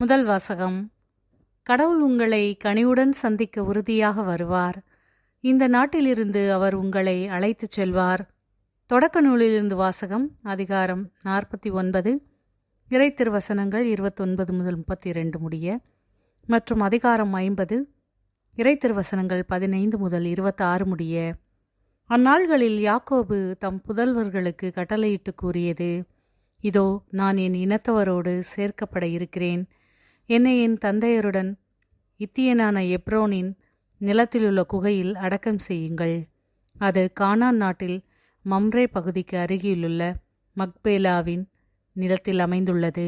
முதல் வாசகம். கடவுள் உங்களை கனிவுடன் சந்திக்க உறுதியாக வருவார். இந்த நாட்டிலிருந்து அவர் உங்களை அழைத்துச் செல்வார். தொடக்க நூலிலிருந்து வாசகம். அதிகாரம் 49, இறை திருவசனங்கள் 29 முதல் 32 முடிய, மற்றும் அதிகாரம் 50, இறை திருவசனங்கள் 15 முதல் 26 முடிய. அந்நாள்களில் யாக்கோபு தம் புதல்வர்களுக்கு கட்டளையிட்டு கூறியது: இதோ, நான் என் இனத்தவரோடு சேர்க்கப்பட இருக்கிறேன். என்னை என் தந்தையருடன் இத்தியனான எப்ரோனின் நிலத்திலுள்ள குகையில் அடக்கம் செய்யுங்கள். அது கானான் நாட்டில் மம்ரே பகுதிக்கு அருகிலுள்ள மக்பேலாவின் நிலத்தில் அமைந்துள்ளது.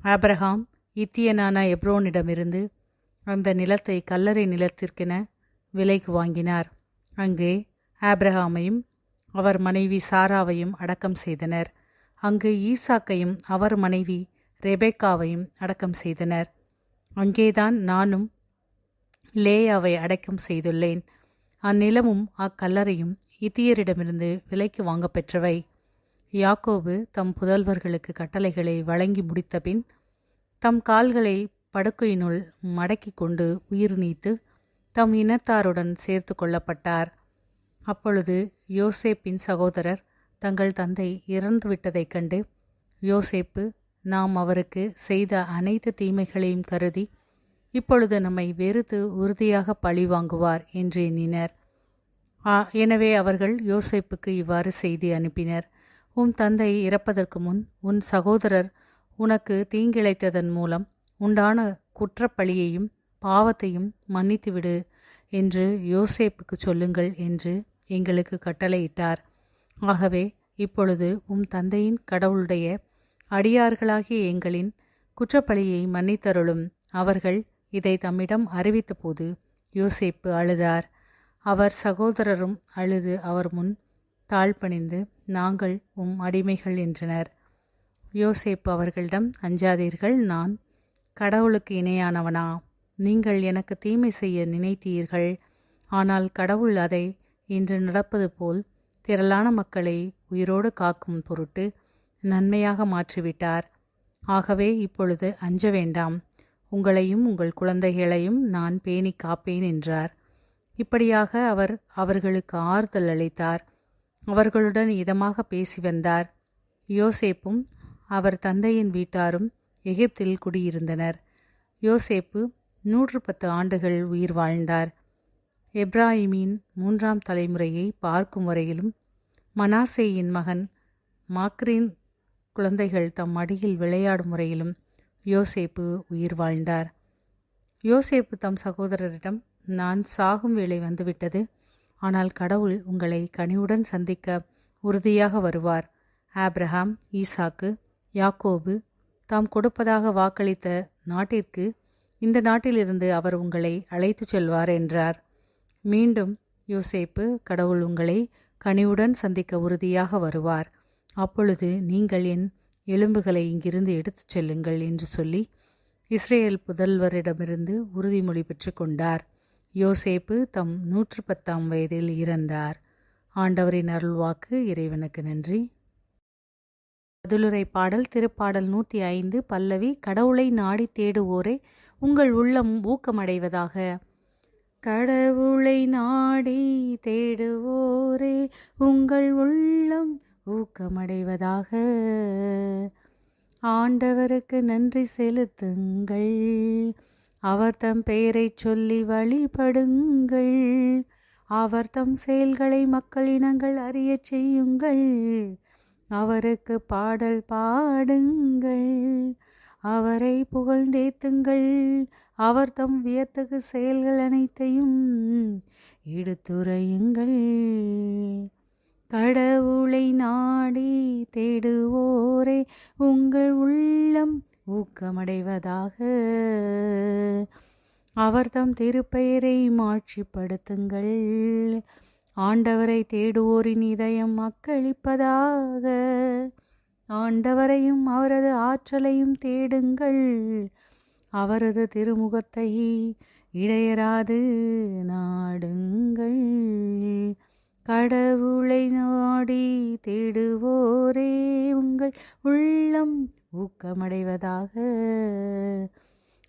ஆபிரகாம் இத்தியனான எப்ரோனிடமிருந்து அந்த நிலத்தை கல்லறை நிலத்திற்கென விலைக்கு வாங்கினார். அங்கே ஆபிரகாமையும் அவர் மனைவி சாராவையும் அடக்கம் செய்தனர். அங்கு ஈசாக்கையும் அவர் மனைவி ரெபேக்காவையும் அடக்கம் செய்தனர். அங்கேதான் நானும் லேயாவை அடக்கம் செய்துள்ளேன். அந்நிலமும் அக்கல்லறையும் இத்தியரிடமிருந்து விலைக்கு வாங்க பெற்றவை. யாக்கோபு தம் புதல்வர்களுக்கு கட்டளைகளை வழங்கி முடித்தபின் தம் கால்களை படுக்கையினுள் மடக்கி கொண்டு உயிர் நீத்து தம் இனத்தாருடன் சேர்த்து கொள்ளப்பட்டார். அப்பொழுது யோசேப்பின் சகோதரர் தங்கள் தந்தை இறந்துவிட்டதைக் கண்டு, யோசேப்பு நாம் அவருக்கு செய்த அனைத்து தீமைகளையும் கருதி இப்பொழுது நம்மை வெறுத்து உறுதியாக பழி வாங்குவார் என்று எண்ணினர். எனவே அவர்கள் யோசேப்புக்கு இவ்வாறு செய்தி அனுப்பினர்: உன் தந்தை இறப்பதற்கு முன் உன் சகோதரர் உனக்கு தீங்கிழைத்ததன் மூலம் உண்டான குற்றப்பழியையும் பாவத்தையும் மன்னித்துவிடு என்று யோசேப்புக்கு சொல்லுங்கள் என்று எங்களுக்கு கட்டளையிட்டார். ஆகவே இப்பொழுது உம் தந்தையின் கடவுளுடைய அடியார்களாகிய எங்களின் குற்றப்பழியை மன்னித்தருளும். அவர்கள் இதை தம்மிடம் அறிவித்தபோது யோசேப்பு அழுதார். அவர் சகோதரரும் அழுது அவர் முன் தாழ்பணிந்து, நாங்கள் உம் அடிமைகள் என்றனர். யோசேப்பு அவர்களிடம், அஞ்சாதீர்கள், நான் கடவுளுக்கு இணையானவனா? நீங்கள் எனக்கு தீமை செய்ய நினைத்தீர்கள். ஆனால் கடவுள் அதை இன்று நடப்பது போல் திரளான மக்களை உயிரோடு காக்கும் பொருட்டு நன்மையாக மாற்றிவிட்டார். ஆகவே இப்பொழுது அஞ்ச வேண்டாம். உங்களையும் உங்கள் குழந்தைகளையும் நான் பேணி காப்பேன் என்றார். இப்படியாக அவர் அவர்களுக்கு ஆறுதல் அளித்தார். அவர்களுடன் இதமாக பேசி வந்தார். யோசேப்பும் அவர் தந்தையின் வீட்டாரும் எகிப்தில் குடியிருந்தனர். யோசேப்பு 110 ஆண்டுகள் உயிர் வாழ்ந்தார். எப்ராயிமின் 3ஆம் தலைமுறையை பார்க்கும் வரையிலும் மனாசேயின் மகன் மாக்ரின் குழந்தைகள் தம் மடியில் விளையாடும் முறையிலும் யோசேப்பு உயிர் வாழ்ந்தார். யோசேப்பு தம் சகோதரரிடம், நான் சாகும் வேளை வந்துவிட்டது. ஆனால் கடவுள் உங்களை கனிவுடன் சந்திக்க உறுதியாக வருவார். ஆபிரகாம், ஈசாக்கு, யாக்கோபு தாம் கொடுப்பதாக வாக்களித்த நாட்டிற்கு இந்த நாட்டிலிருந்து அவர் உங்களை அழைத்துச் செல்வார் என்றார். மீண்டும் யோசேப்பு, கடவுள் உங்களை கனிவுடன் சந்திக்க உறுதியாக வருவார். அப்பொழுது நீங்கள் என் எலும்புகளை இங்கிருந்து எடுத்துச் செல்லுங்கள் என்று சொல்லி இஸ்ரேல் புதல்வரிடமிருந்து உறுதிமொழி பெற்று கொண்டார். யோசேப்பு தம் 110ஆம் வயதில் இறந்தார். ஆண்டவரின் அருள்வாக்கு. இறைவனுக்கு நன்றி. பதிலுரை பாடல். திருப்பாடல் 105 பல்லவி. கடவுளை நாடி தேடுவோரே உங்கள் உள்ளம் ஊக்கமடைவதாக. கடவுளை நாடி தேடுவோரே உங்கள் உள்ளம் ஊக்கமடைவதாக. ஆண்டவருக்கு நன்றி செலுத்துங்கள், அவர் தம் பெயரைச் சொல்லி வழிபடுங்கள். அவர் தம் செயல்களை மக்கள் இனங்கள் அறியச் செய்யுங்கள். அவருக்கு பாடல் பாடுங்கள், அவரை புகழ்ந்தேத்துங்கள். அவர் தம் வியத்தகு செயல்கள் அனைத்தையும் எடுத்துரையுங்கள். கடவுளை நாடி தேடுவோரே உங்கள் உள்ளம் ஊக்கமடைவதாக. அவர் தம் திருப்பெயரை மாட்சிப்படுத்துங்கள். ஆண்டவரை தேடுவோரின் இதயம் மக்களிப்பதாக. ஆண்டவரையும் அவரது ஆற்றலையும் தேடுங்கள். அவரது திருமுகத்தை இடையராது நாடுங்கள். கடவுளை நாடி தேடுவோரே உங்கள் உள்ளம் ஊக்கமடைவதாக.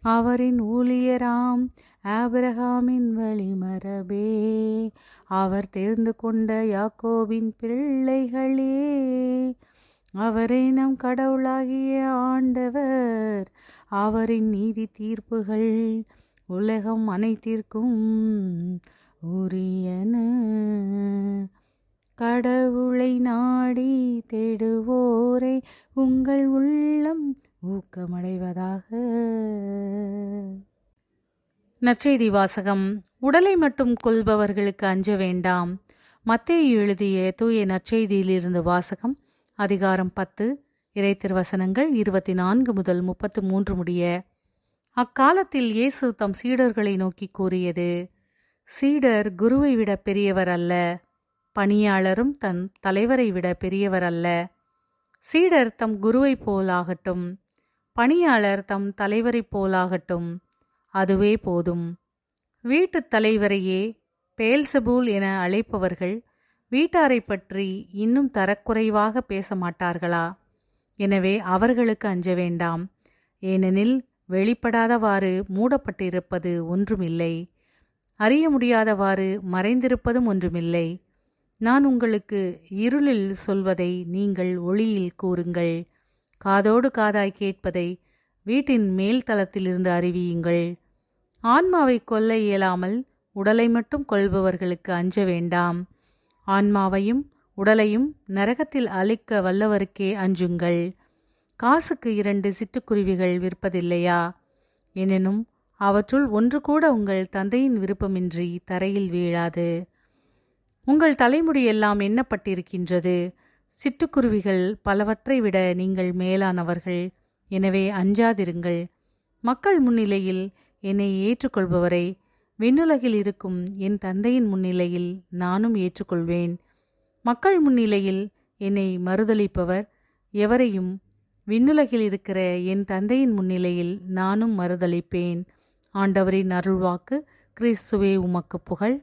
அவரின் ஊழியராம் ஆபிரகாமின் வழிமரபே. அவர் தெரிந்து கொண்ட யாக்கோபின் பிள்ளைகளே. அவரே நம் கடவுளாகிய ஆண்டவர். அவரின் நீதி தீர்ப்புகள் உலகம் அனைத்திற்கும் உரியன. கடவுளை நாடி தேடுவோரை உங்கள் உள்ளம் ஊக்கமடைவதாக. நற்செய்தி வாசகம். உடலை மட்டும் கொல்பவர்களுக்கு அஞ்ச வேண்டாம். மத்தேயு எழுதிய தூய நற்செய்தியிலிருந்து வாசகம். அதிகாரம் 10, இறைத்திருவசனங்கள் 24 முதல் 33 முடிய. அக்காலத்தில் இயேசு தம் சீடர்களை நோக்கி கூறியது: சீடர் குருவை விட பெரியவர் அல்ல, பணியாளரும் தன் தலைவரை விட பெரியவர் அல்ல. சீடர் தம் குருவை போலாகட்டும், பணியாளர் தம் தலைவரை போலாகட்டும், அதுவே போதும். வீட்டுத் தலைவரையே பேல்செபூல் என அழைப்பவர்கள் வீட்டாரை பற்றி இன்னும் தரக்குறைவாக பேச மாட்டார்களா? எனவே அவர்களுக்கு அஞ்ச வேண்டாம். ஏனெனில் வெளிப்படாதவாறு மூடப்பட்டிருப்பது ஒன்றுமில்லை, அறிய முடியாதவாறு மறைந்திருப்பதும் ஒன்றுமில்லை. நான் உங்களுக்கு இருளில் சொல்வதை நீங்கள் ஒளியில் கூறுங்கள், காதோடு காதாய் கேட்பதை வீட்டின் மேல் தளத்திலிருந்து அறிவியுங்கள். ஆன்மாவை கொல்ல இயலாமல் உடலை மட்டும் கொல்பவர்களுக்கு அஞ்ச வேண்டாம். ஆன்மாவையும் உடலையும் நரகத்தில் அழிக்க வல்லவருக்கே அஞ்சுங்கள். காசுக்கு 2 சிட்டுக்குருவிகள் விற்பதில்லையா? எனினும் அவற்றுள் ஒன்று கூட உங்கள் தந்தையின் விருப்பமின்றி தரையில் வீழாது. உங்கள் தலைமுடி எல்லாம் எண்ணப்பட்டிருக்கின்றது. சிட்டுக்குருவிகள் பலவற்றை விட நீங்கள் மேலானவர்கள். எனவே அஞ்சாதிருங்கள். மக்கள் முன்னிலையில் என்னை ஏற்றுக்கொள்பவரை விண்ணுலகில் இருக்கும் என் தந்தையின் முன்னிலையில் நானும் ஏற்றுக்கொள்வேன். மக்கள் முன்னிலையில் என்னை மறுதலிப்பவர் எவரையும் விண்ணுலகில் இருக்கிற என் தந்தையின் முன்னிலையில் நானும் மறுதலிப்பேன். ஆண்டவரின் அருள்வாக்கு. கிறிஸ்துவே உமக்கு புகழ்.